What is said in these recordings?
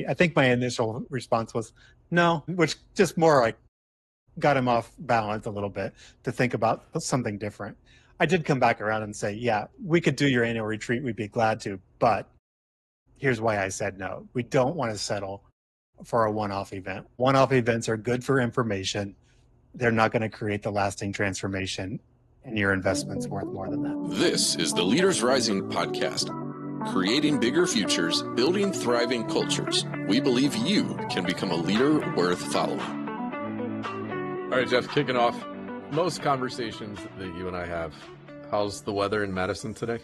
I think my initial response was no, which just more like got him off balance a little bit to think about something different. I did come back around and say, yeah, we could do your annual retreat. We'd be glad to. But here's why I said no. We don't want to settle for a one-off event. One-off events are good for information. They're not going to create the lasting transformation, and your investment's worth more than that. This is the Leaders Rising podcast. Creating bigger futures, building thriving cultures. We believe you can become a leader worth following. All right, Jeff, kicking off most conversations that you and I have. How's the weather in Madison today?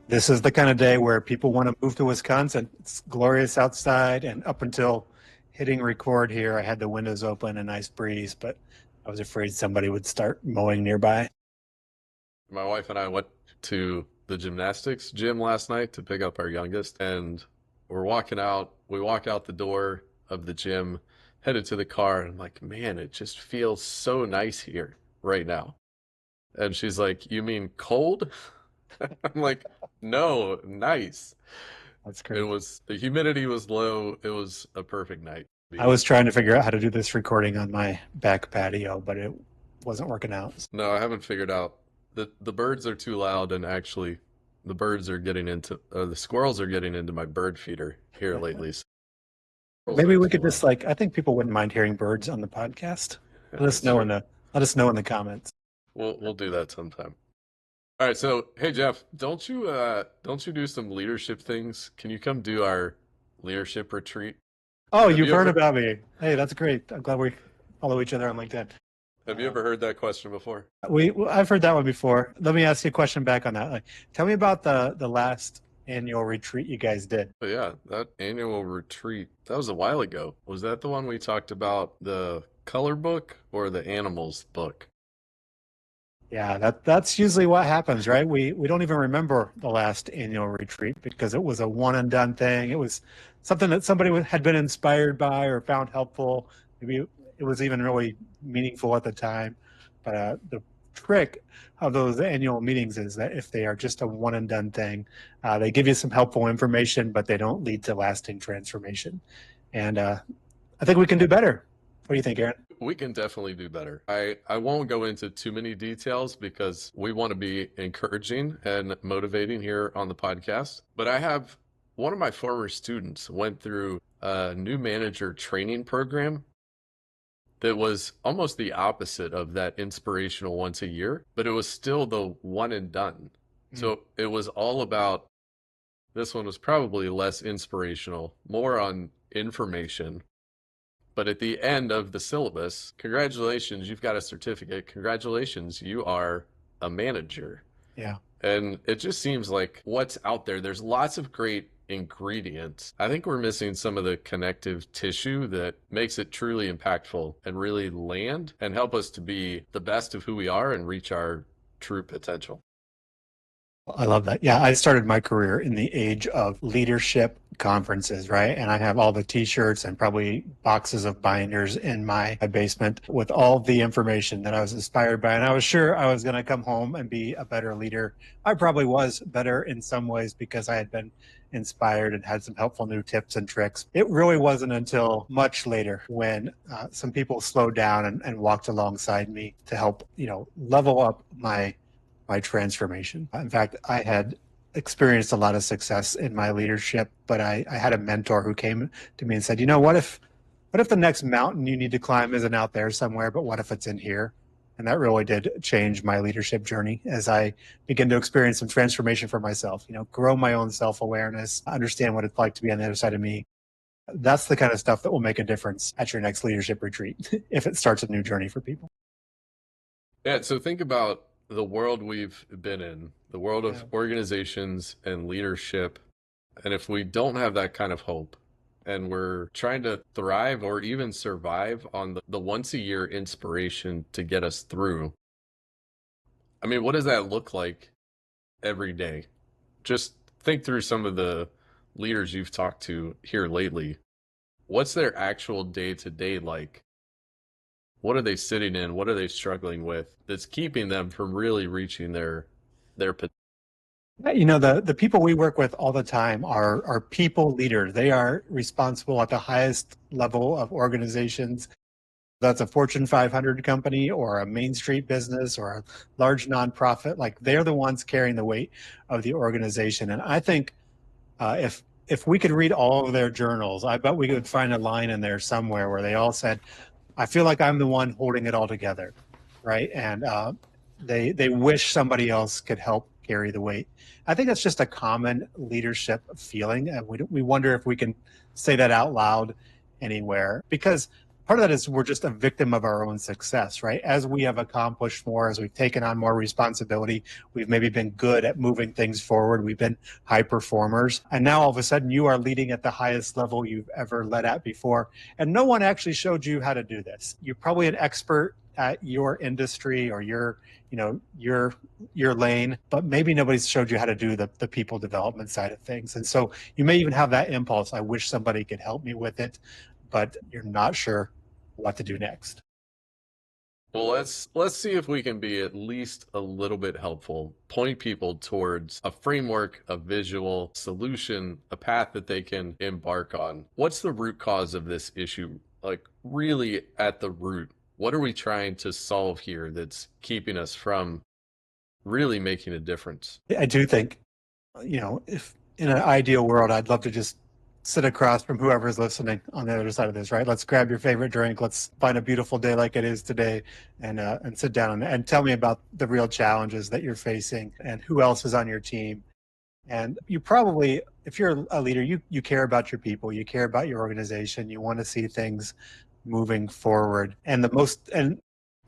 This is the kind of day where people want to move to Wisconsin. It's glorious outside, and up until hitting record here, I had the windows open, a nice breeze, but I was afraid somebody would start mowing nearby. My wife and I went to the gymnastics gym last night to pick up our youngest, and we're walking out. We walk out the door of the gym, headed to the car, and I'm like, man, it just feels so nice here right now. And she's like, you mean cold? I'm like, no, nice. That's great. The humidity was low. It was a perfect night. I was trying to figure out how to do this recording on my back patio, but it wasn't working out. No, I haven't figured out. The birds are too loud, and actually the birds are getting into, the squirrels are getting into my bird feeder here lately. So maybe we could just I think people wouldn't mind hearing birds on the podcast. Yeah, let us know in the comments. We'll do that sometime. All right, so hey Jeff, don't you do some leadership things? Can you come do our leadership retreat? Oh, you've heard about me. Hey, that's great. I'm glad we follow each other on LinkedIn. Have you ever heard that question before? I've heard that one before. Let me ask you a question back on that. Tell me about the last annual retreat you guys did. Oh, yeah, that annual retreat, that was a while ago. Was that the one we talked about the color book or the animals book? Yeah, that's usually what happens, right? We don't even remember the last annual retreat because it was a one and done thing. It was something that somebody had been inspired by or found helpful. Maybe it was even really meaningful at the time. But the trick of those annual meetings is that if they are just a one and done thing, they give you some helpful information, but they don't lead to lasting transformation. And I think we can do better. What do you think, Aaron? We can definitely do better. I won't go into too many details because we want to be encouraging and motivating here on the podcast. But I have one of my former students went through a new manager training program that was almost the opposite of that inspirational once a year, but it was still the one and done. So it was all about, this one was probably less inspirational, more on information. But at the end of the syllabus, congratulations, you've got a certificate. Congratulations, you are a manager. Yeah. And it just seems like what's out there, there's lots of great ingredients. I think we're missing some of the connective tissue that makes it truly impactful and really land and help us to be the best of who we are and reach our true potential. I love that. Yeah, I started my career in the age of leadership conferences, right? And I have all the t-shirts and probably boxes of binders in my basement with all the information that I was inspired by. And I was sure I was going to come home and be a better leader. I probably was better in some ways because I had been inspired and had some helpful new tips and tricks. It really wasn't until much later when some people slowed down and walked alongside me to help, level up my transformation. In fact, I had experienced a lot of success in my leadership, but I had a mentor who came to me and said, what if the next mountain you need to climb isn't out there somewhere, but what if it's in here? And that really did change my leadership journey as I began to experience some transformation for myself, grow my own self-awareness, understand what it's like to be on the other side of me. That's the kind of stuff that will make a difference at your next leadership retreat if it starts a new journey for people. Yeah, so think about the world we've been in, the world of organizations and leadership. And if we don't have that kind of hope and we're trying to thrive or even survive on the once a year inspiration to get us through, I mean, what does that look like every day? Just think through some of the leaders you've talked to here lately. What's their actual day-to-day like? What are they sitting in? What are they struggling with that's keeping them from really reaching their potential? The people we work with all the time are people leaders. They are responsible at the highest level of organizations. That's a Fortune 500 company or a Main Street business or a large nonprofit. Like they're the ones carrying the weight of the organization. And I think if we could read all of their journals, I bet we could find a line in there somewhere where they all said, I feel like I'm the one holding it all together, right? And they wish somebody else could help carry the weight. I think that's just a common leadership feeling, and we wonder if we can say that out loud anywhere, because part of that is we're just a victim of our own success, right? As we have accomplished more, as we've taken on more responsibility, we've maybe been good at moving things forward. We've been high performers, and now all of a sudden you are leading at the highest level you've ever led at before, and no one actually showed you how to do this. You're probably an expert at your industry or your lane, but maybe nobody's showed you how to do the people development side of things. And so you may even have that impulse, I wish somebody could help me with it, but you're not sure what to do next. Well, let's see if we can be at least a little bit helpful, point people towards a framework, a visual solution, a path that they can embark on. What's the root cause of this issue? Like really at the root, what are we trying to solve here that's keeping us from really making a difference? I do think, if in an ideal world, I'd love to just sit across from whoever's listening on the other side of this, right? Let's grab your favorite drink. Let's find a beautiful day like it is today and sit down and tell me about the real challenges that you're facing and who else is on your team. And you probably, if you're a leader, you care about your people, you care about your organization, you want to see things moving forward. And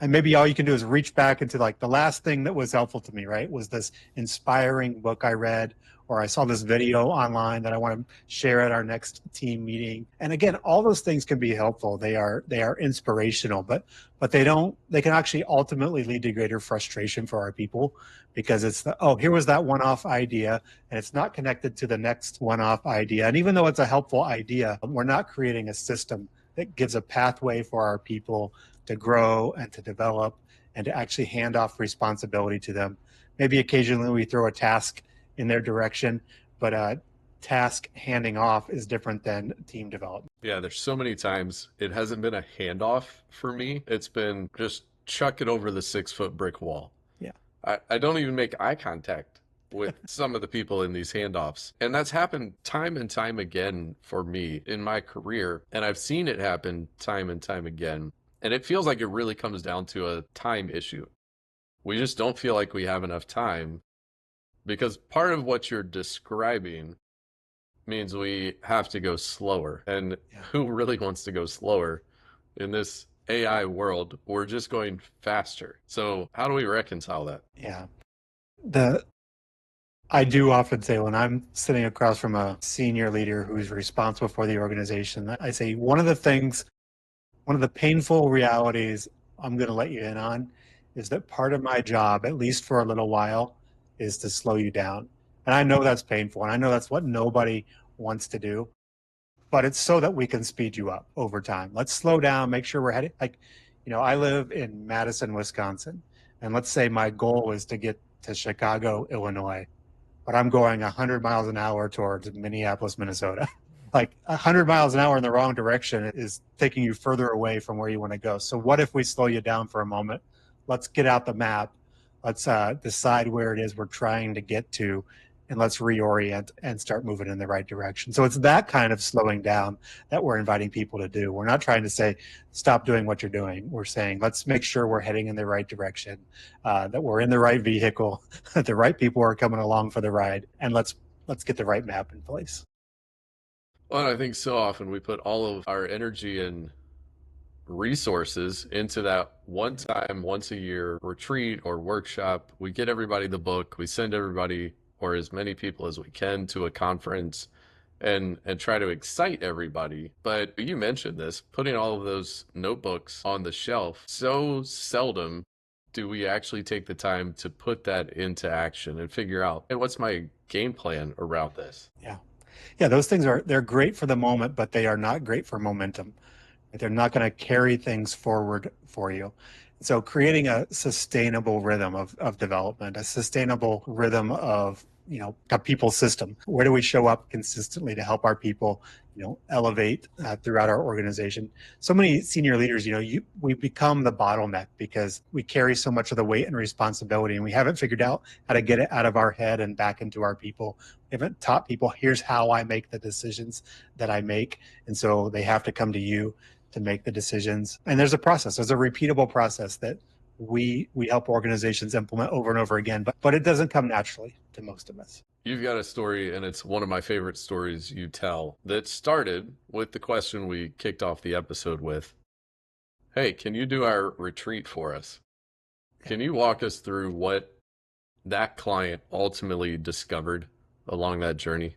maybe all you can do is reach back into like the last thing that was helpful to me, right? Was this inspiring book I read, or I saw this video online that I want to share at our next team meeting. And again, all those things can be helpful. They are inspirational, but they can actually ultimately lead to greater frustration for our people, because it's here was that one-off idea and it's not connected to the next one-off idea. And even though it's a helpful idea, we're not creating a system that gives a pathway for our people to grow and to develop and to actually hand off responsibility to them. Maybe occasionally we throw a task in their direction, but task handing off is different than team development. Yeah, there's so many times it hasn't been a handoff for me. It's been just chuck it over the 6 foot brick wall. Yeah. I don't even make eye contact with some of the people in these handoffs. And that's happened time and time again for me in my career. And I've seen it happen time and time again. And it feels like it really comes down to a time issue. We just don't feel like we have enough time, because part of what you're describing means we have to go slower. And Yeah. who really wants to go slower in this AI world? We're just going faster. So how do we reconcile that? Yeah. The I do often say when I'm sitting across from a senior leader who's responsible for the organization, I say one of the painful realities I'm going to let you in on is that part of my job, at least for a little while, is to slow you down. And I know that's painful, and I know that's what nobody wants to do, but it's so that we can speed you up over time. Let's slow down, make sure we're heading. I live in Madison, Wisconsin, and let's say my goal is to get to Chicago, Illinois, but I'm going 100 miles an hour towards Minneapolis, Minnesota. Like 100 miles an hour in the wrong direction is taking you further away from where you want to go. So what if we slow you down for a moment? Let's get out the map. Let's decide where it is we're trying to get to, and let's reorient and start moving in the right direction. So it's that kind of slowing down that we're inviting people to do. We're not trying to say, stop doing what you're doing. We're saying, let's make sure we're heading in the right direction, that we're in the right vehicle, that the right people are coming along for the ride, and let's get the right map in place. Well, I think so often we put all of our energy and resources into that one time, once a year retreat or workshop. We get everybody the book, we send everybody or as many people as we can to a conference and try to excite everybody. But you mentioned this, putting all of those notebooks on the shelf. So seldom do we actually take the time to put that into action and figure out, hey, what's my game plan around this? Yeah. Yeah, those things they're great for the moment, but they are not great for momentum. They're not going to carry things forward for you. So creating a sustainable rhythm of development, a sustainable rhythm of a people system. Where do we show up consistently to help our people, elevate throughout our organization? So many senior leaders, we become the bottleneck because we carry so much of the weight and responsibility, and we haven't figured out how to get it out of our head and back into our people. We haven't taught people, here's how I make the decisions that I make. And so they have to come to you to make the decisions. And there's a process, there's a repeatable process that we help organizations implement over and over again, but it doesn't come naturally to most of us. You've got a story, and it's one of my favorite stories you tell, that started with the question we kicked off the episode with. Hey, can you do our retreat for us? Can you walk us through what that client ultimately discovered along that journey?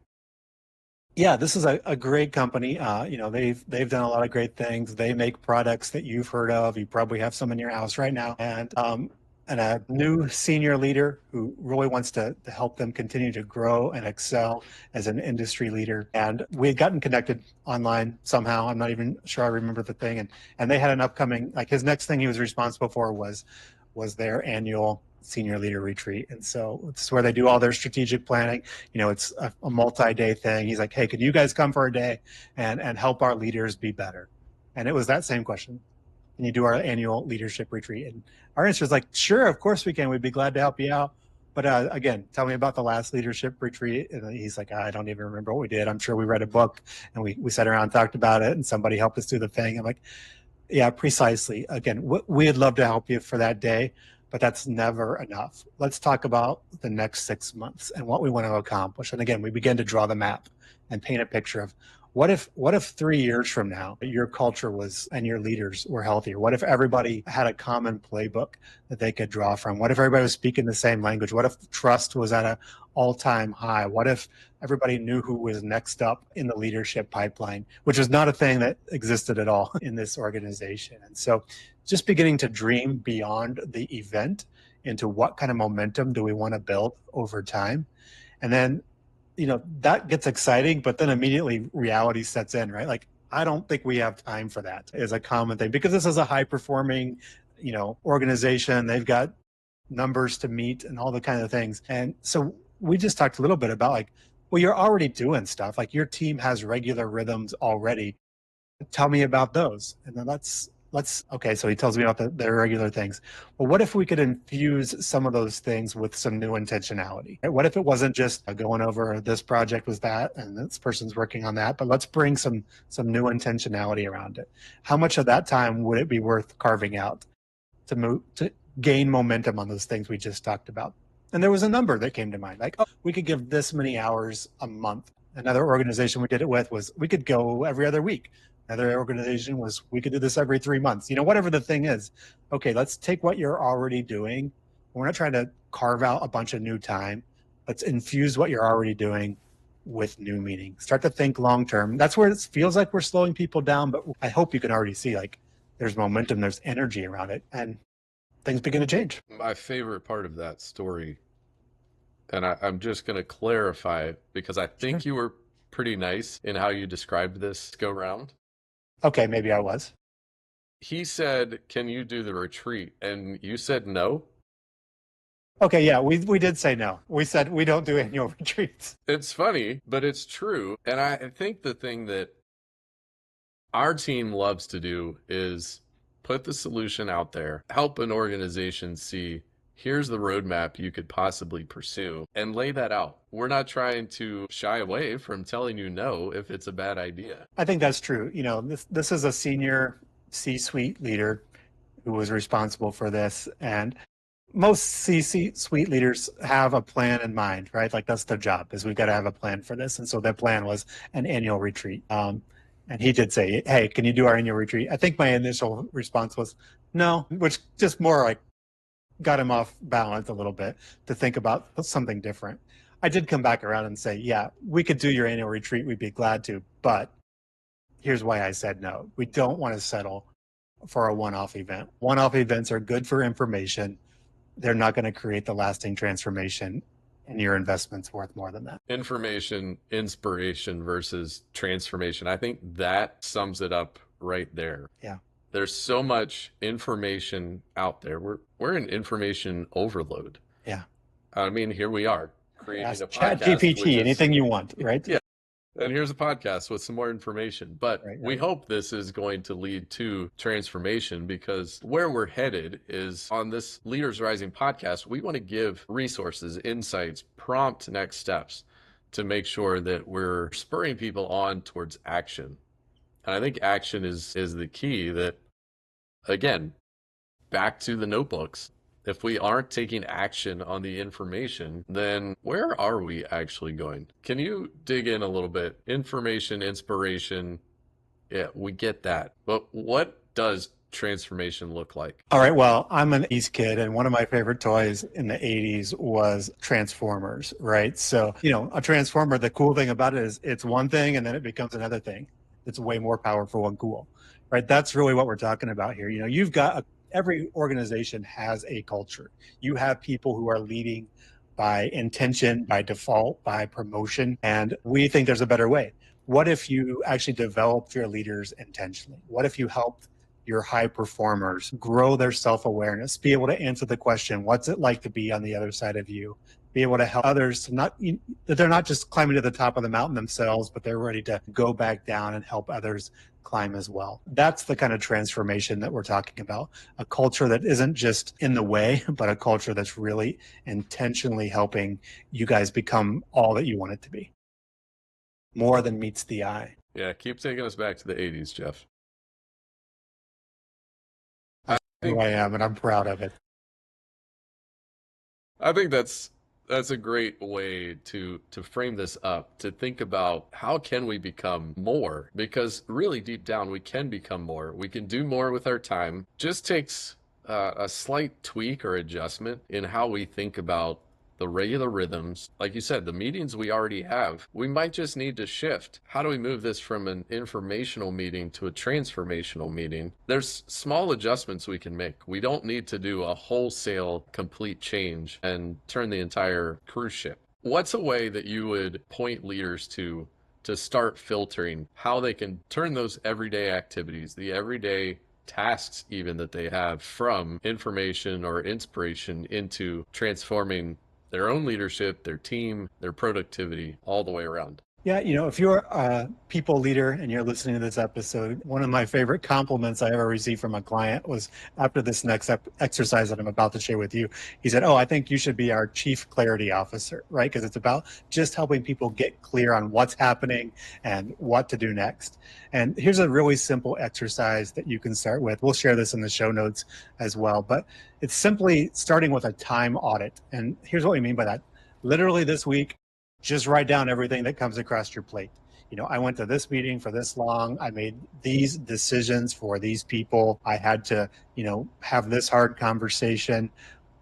Yeah, this is a great company. They've done a lot of great things. They make products that you've heard of. You probably have some in your house right now. And a new senior leader who really wants to help them continue to grow and excel as an industry leader. And we had gotten connected online somehow. I'm not even sure I remember the thing. And they had an upcoming, like his next thing he was responsible for was their annual senior leader retreat. And so it's where they do all their strategic planning. It's a multi-day thing. He's like, hey, could you guys come for a day and help our leaders be better? And it was that same question. Can you do our annual leadership retreat? And our answer is like, sure, of course we can. We'd be glad to help you out. But again, tell me about the last leadership retreat. And he's like, I don't even remember what we did. I'm sure we read a book and we sat around and talked about it and somebody helped us do the thing. I'm like, yeah, precisely. Again, we'd love to help you for that day, but that's never enough. Let's talk about the next 6 months and what we want to accomplish. And again, we begin to draw the map and paint a picture of what if 3 years from now your culture was and your leaders were healthier? What if everybody had a common playbook that they could draw from? What if everybody was speaking the same language? What if trust was at an all-time high? What if everybody knew who was next up in the leadership pipeline, which is not a thing that existed at all in this organization? And so just beginning to dream beyond the event into what kind of momentum do we want to build over time. And then that gets exciting, but then immediately reality sets in, right? Like, I don't think we have time for that is a common thing because this is a high performing, organization. They've got numbers to meet and all the kind of things. And so we just talked a little bit about like, well, you're already doing stuff. Like your team has regular rhythms already. Tell me about those. And then okay, so he tells me about the regular things. Well, what if we could infuse some of those things with some new intentionality? Right? What if it wasn't just going over this project was that and this person's working on that, but let's bring some new intentionality around it. How much of that time would it be worth carving out to gain momentum on those things we just talked about? And there was a number that came to mind, like, oh, we could give this many hours a month. Another organization we did it with was we could go every other week. Another organization was we could do this every 3 months, whatever the thing is. Okay, let's take what you're already doing. We're not trying to carve out a bunch of new time. Let's infuse what you're already doing with new meaning. Start to think long term. That's where it feels like we're slowing people down, but I hope you can already see like there's momentum, there's energy around it, and things begin to change. My favorite part of that story, and I'm just going to clarify because I think you were pretty nice in how you described this go round. Okay, maybe I was. He said, can you do the retreat? And you said no. Okay, yeah, we did say no. We said we don't do annual retreats. It's funny, but it's true. And I think the thing that our team loves to do is put the solution out there, help an organization see here's the roadmap you could possibly pursue and lay that out. We're not trying to shy away from telling you no if it's a bad idea. I think that's true. This is a senior C-suite leader who was responsible for this. And most C-suite leaders have a plan in mind, right? Like that's their job is we've got to have a plan for this. And so their plan was an annual retreat. And he did say, hey, can you do our annual retreat? I think my initial response was no, which just more like got him off balance a little bit to think about something different. I did come back around and say, yeah, we could do your annual retreat. We'd be glad to. But here's why I said no. We don't want to settle for a one-off event. One-off events are good for information. They're not going to create the lasting transformation, and your investment's worth more than that. Information, inspiration versus transformation. I think that sums it up right there. Yeah. There's so much information out there. We're in information overload. Yeah. I mean, here we are creating Ask a Chat podcast, which GPT is, anything you want, right? yeah, and here's a podcast with some more information. But Right, we right. hope this is going to lead to transformation, because where we're headed is on this Leaders Rising podcast. We want to give resources, insights, prompt next steps to make sure that we're spurring people on towards action. And I think action is the key. That, again, back to the notebooks. If we aren't taking action on the information, then where are we actually going? Can you dig in a little bit? Information, inspiration, yeah, we get that. But what does transformation look like? All right. Well, I'm an 80s kid, and one of my favorite toys in the 80s was Transformers, right? So, a Transformer, the cool thing about it is it's one thing and then it becomes another thing. It's way more powerful and cool, right? That's really what we're talking about here. You've got every organization has a culture. You have people who are leading by intention, by default, by promotion, and we think there's a better way. What if you actually developed your leaders intentionally? What if you helped your high performers grow their self-awareness, be able to answer the question, what's it like to be on the other side of you? Be able to help others to that they're not just climbing to the top of the mountain themselves, but they're ready to go back down and help others climb as well. That's the kind of transformation that we're talking about. A culture that isn't just in the way, but a culture that's really intentionally helping you guys become all that you want it to be. More than meets the eye. Yeah, keep taking us back to the 80s, Jeff. I That's who think I am, and I'm proud of it. I think that's a great way to frame this up, to think about how can we become more, because really deep down we can become more. We can do more with our time. Just takes a slight tweak or adjustment in how we think about the regular rhythms. Like you said, the meetings we already have, we might just need to shift. How do we move this from an informational meeting to a transformational meeting? There's small adjustments we can make. We don't need to do a wholesale complete change and turn the entire cruise ship. What's a way that you would point leaders to start filtering how they can turn those everyday activities, the everyday tasks even that they have, from information or inspiration into transforming their own leadership, their team, their productivity, all the way around? Yeah, if you're a people leader and you're listening to this episode, one of my favorite compliments I ever received from a client was after this next exercise that I'm about to share with you. He said, "Oh, I think you should be our chief clarity officer," right? Because it's about just helping people get clear on what's happening and what to do next. And here's a really simple exercise that you can start with. We'll share this in the show notes as well, but it's simply starting with a time audit. And here's what we mean by that. Literally this week, just write down everything that comes across your plate. I went to this meeting for this long. I made these decisions for these people. I had to, have this hard conversation.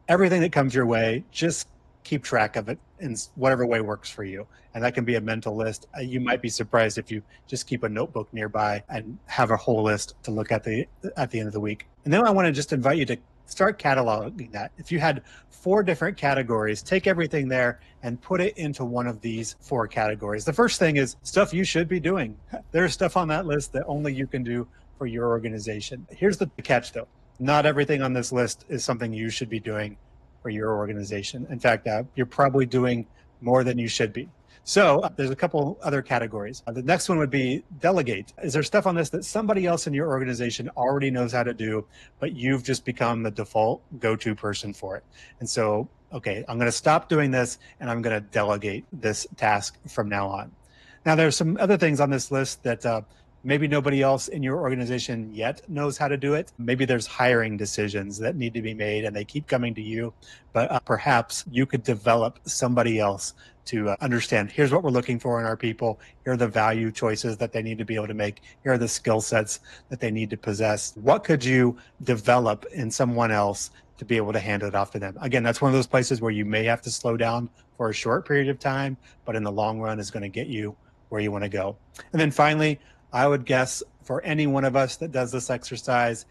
Everything that comes your way, just keep track of it in whatever way works for you. And that can be a mental list. You might be surprised if you just keep a notebook nearby and have a whole list to look at the end of the week. And then I want to just invite you to start cataloging that. If you had 4 different categories, take everything there and put it into one of these 4 categories. The first thing is stuff you should be doing. There's stuff on that list that only you can do for your organization. Here's the catch though. Not everything on this list is something you should be doing for your organization. In fact, you're probably doing more than you should be. So there's a couple other categories. The next one would be delegate. Is there stuff on this that somebody else in your organization already knows how to do, but you've just become the default go-to person for it? And so, okay, I'm going to stop doing this and I'm going to delegate this task from now on. Now, there's some other things on this list that maybe nobody else in your organization yet knows how to do it. Maybe there's hiring decisions that need to be made and they keep coming to you, but perhaps you could develop somebody else to understand, here's what we're looking for in our people. Here are the value choices that they need to be able to make. Here are the skill sets that they need to possess. What could you develop in someone else to be able to hand it off to them? Again, that's one of those places where you may have to slow down for a short period of time, but in the long run is going to get you where you want to go. And then finally, I would guess for any one of us that does this exercise,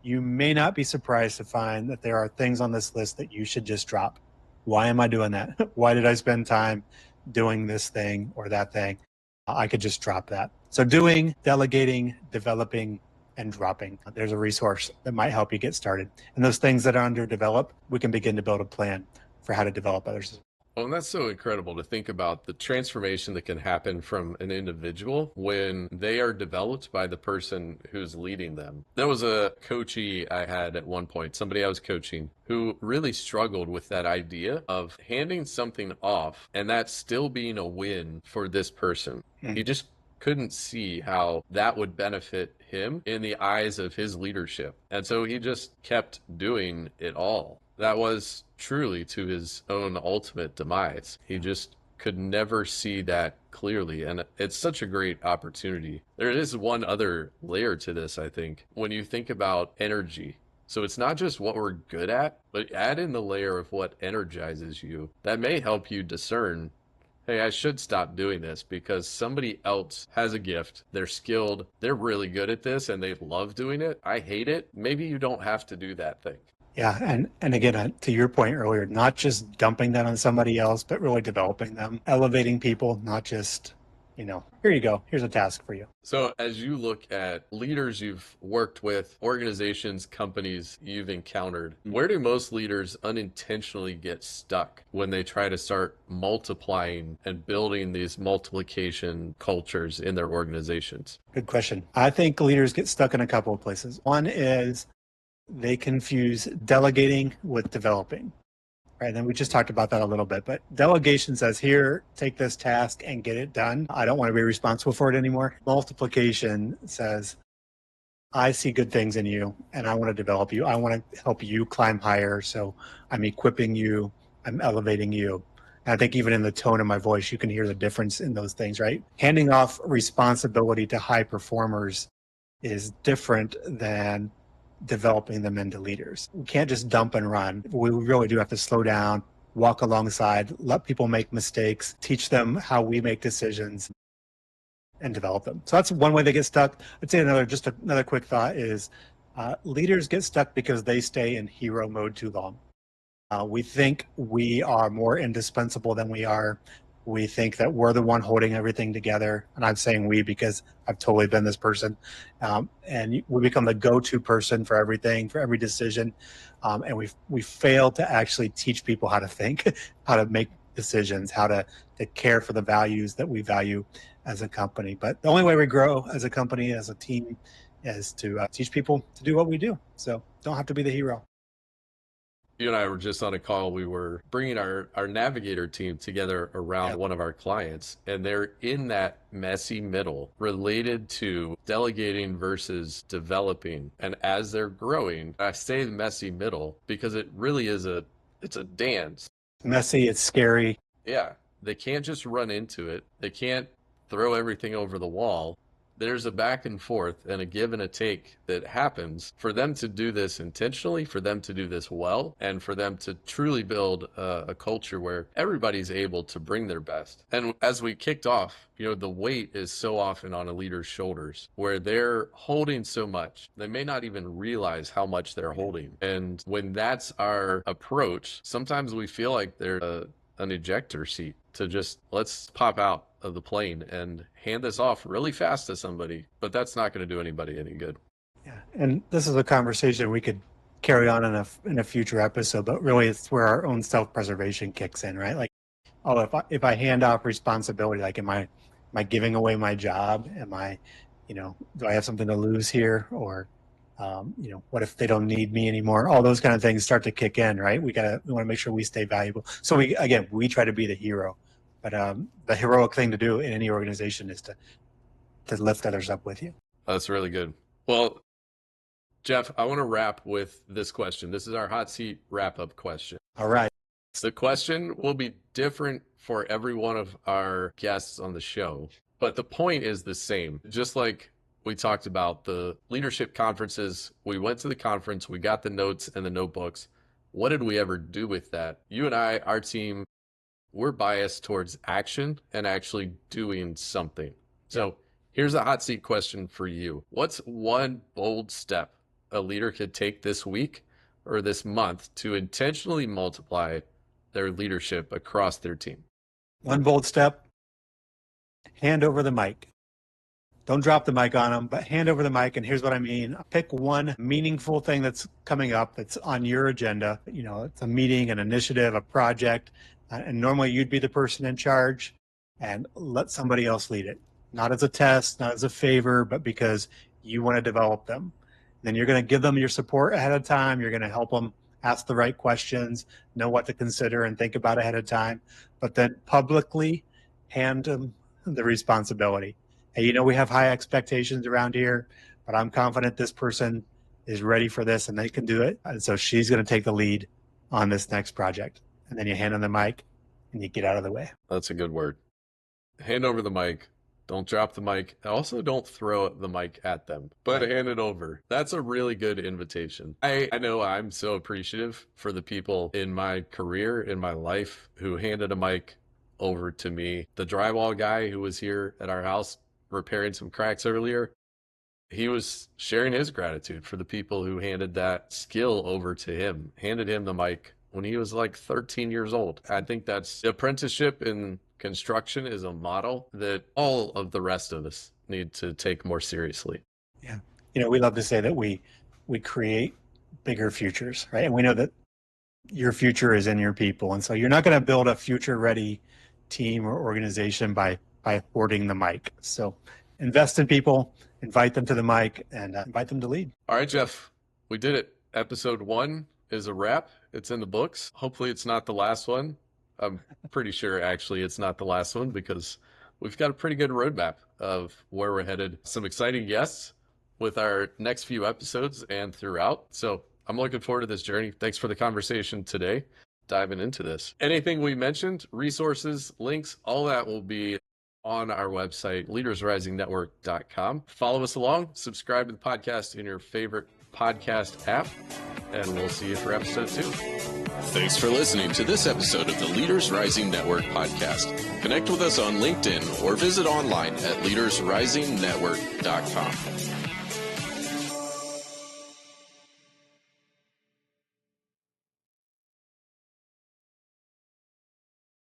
you may not be surprised to find that there are things on this list that you should just drop. Why am I doing that? Why did I spend time doing this thing or that thing? I could just drop that. So doing, delegating, developing, and dropping. There's a resource that might help you get started. And those things that are underdeveloped, we can begin to build a plan for how to develop others. Well, and that's so incredible to think about the transformation that can happen from an individual when they are developed by the person who's leading them. There was a coachee I had at one point, somebody I was coaching, who really struggled with that idea of handing something off and that still being a win for this person. He just couldn't see how that would benefit him in the eyes of his leadership. And so he just kept doing it all. That was truly to his own ultimate demise. He just could never see that clearly. And it's such a great opportunity. There is one other layer to this, I think. When you think about energy, so it's not just what we're good at, but add in the layer of what energizes you. That may help you discern, hey, I should stop doing this because somebody else has a gift. They're skilled. They're really good at this and they love doing it. I hate it. Maybe you don't have to do that thing. Yeah, and again, to your point earlier, not just dumping that on somebody else, but really developing them, elevating people, not just, here you go, here's a task for you. So, as you look at leaders you've worked with, organizations, companies you've encountered, where do most leaders unintentionally get stuck when they try to start multiplying and building these multiplication cultures in their organizations? Good question. I think leaders get stuck in a couple of places. One is they confuse delegating with developing. Right. And we just talked about that a little bit, but delegation says, here, take this task and get it done. I don't want to be responsible for it anymore. Multiplication says, I see good things in you and I want to develop you. I want to help you climb higher. So I'm equipping you. I'm elevating you. And I think even in the tone of my voice, you can hear the difference in those things, right? Handing off responsibility to high performers is different than developing them into leaders. We can't just dump and run. We really do have to slow down, walk alongside, let people make mistakes, teach them how we make decisions, and develop them. So that's one way they get stuck. I'd say another quick thought is leaders get stuck because they stay in hero mode too long. We think we are more indispensable than we are. We think that we're the one holding everything together. And I'm saying we because I've totally been this person. And we become the go-to person for everything, for every decision. And we fail to actually teach people how to think, how to make decisions, how to care for the values that we value as a company. But the only way we grow as a company, as a team, is to teach people to do what we do. So don't have to be the hero. You and I were just on a call. We were bringing our navigator team together around one of our clients, and they're in that messy middle related to delegating versus developing. And as they're growing, I say messy middle because it really is it's a dance. Messy, it's scary. Yeah, they can't just run into it. They can't throw everything over the wall. There's a back and forth and a give and a take that happens for them to do this intentionally, for them to do this well, and for them to truly build a culture where everybody's able to bring their best. And as we kicked off, the weight is so often on a leader's shoulders where they're holding so much. They may not even realize how much they're holding. And when that's our approach, sometimes we feel like they're an ejector seat to just let's pop out of the plane and hand this off really fast to somebody, but that's not going to do anybody any good. Yeah, and this is a conversation we could carry on in a future episode, but really it's where our own self-preservation kicks in, right? Like, oh, if I hand off responsibility, like am I giving away my job? Am I, do I have something to lose here? Or what if they don't need me anymore? All those kind of things start to kick in, right? We want to make sure we stay valuable. So we try to be the hero, but the heroic thing to do in any organization is to lift others up with you. That's really good. Well, Jeff, I want to wrap with this question. This is our hot seat wrap-up question. All right. The question will be different for every one of our guests on the show, but the point is the same. Just like we talked about the leadership conferences, we went to the conference, we got the notes and the notebooks. What did we ever do with that? You and I, our team, we're biased towards action and actually doing something. So here's a hot seat question for you. What's one bold step a leader could take this week or this month to intentionally multiply their leadership across their team? One bold step, hand over the mic. Don't drop the mic on them, but hand over the mic. And here's what I mean. Pick one meaningful thing that's coming up that's on your agenda. It's a meeting, an initiative, a project, And normally you'd be the person in charge and let somebody else lead it. Not as a test, not as a favor, but because you want to develop them. Then you're going to give them your support ahead of time. You're going to help them ask the right questions, know what to consider and think about ahead of time, but then publicly hand them the responsibility. Hey, you know, we have high expectations around here, but I'm confident this person is ready for this and they can do it. And so she's going to take the lead on this next project. And then you hand them the mic and you get out of the way. That's a good word. Hand over the mic. Don't drop the mic. Also, don't throw the mic at them, but hand it over. That's a really good invitation. I know I'm so appreciative for the people in my career, in my life, who handed a mic over to me. The drywall guy who was here at our house repairing some cracks earlier, he was sharing his gratitude for the people who handed that skill over to him, handed him the mic when he was like 13 years old. I think that's apprenticeship in construction is a model that all of the rest of us need to take more seriously. Yeah. You know, we love to say that we create bigger futures, right? And we know that your future is in your people. And so you're not going to build a future ready team or organization by hoarding the mic. So invest in people, invite them to the mic, and invite them to lead. All right, Jeff, we did it. Episode 1 is a wrap. It's in the books. Hopefully it's not the last one. I'm pretty sure actually it's not the last one because we've got a pretty good roadmap of where we're headed. Some exciting guests with our next few episodes and throughout. So I'm looking forward to this journey. Thanks for the conversation today, diving into this. Anything we mentioned, resources, links, all that will be on our website, leadersrisingnetwork.com. Follow us along, subscribe to the podcast in your favorite podcast app, and we'll see you for episode 2. Thanks for listening to this episode of the Leaders Rising Network podcast. Connect with us on LinkedIn or visit online at leadersrisingnetwork.com.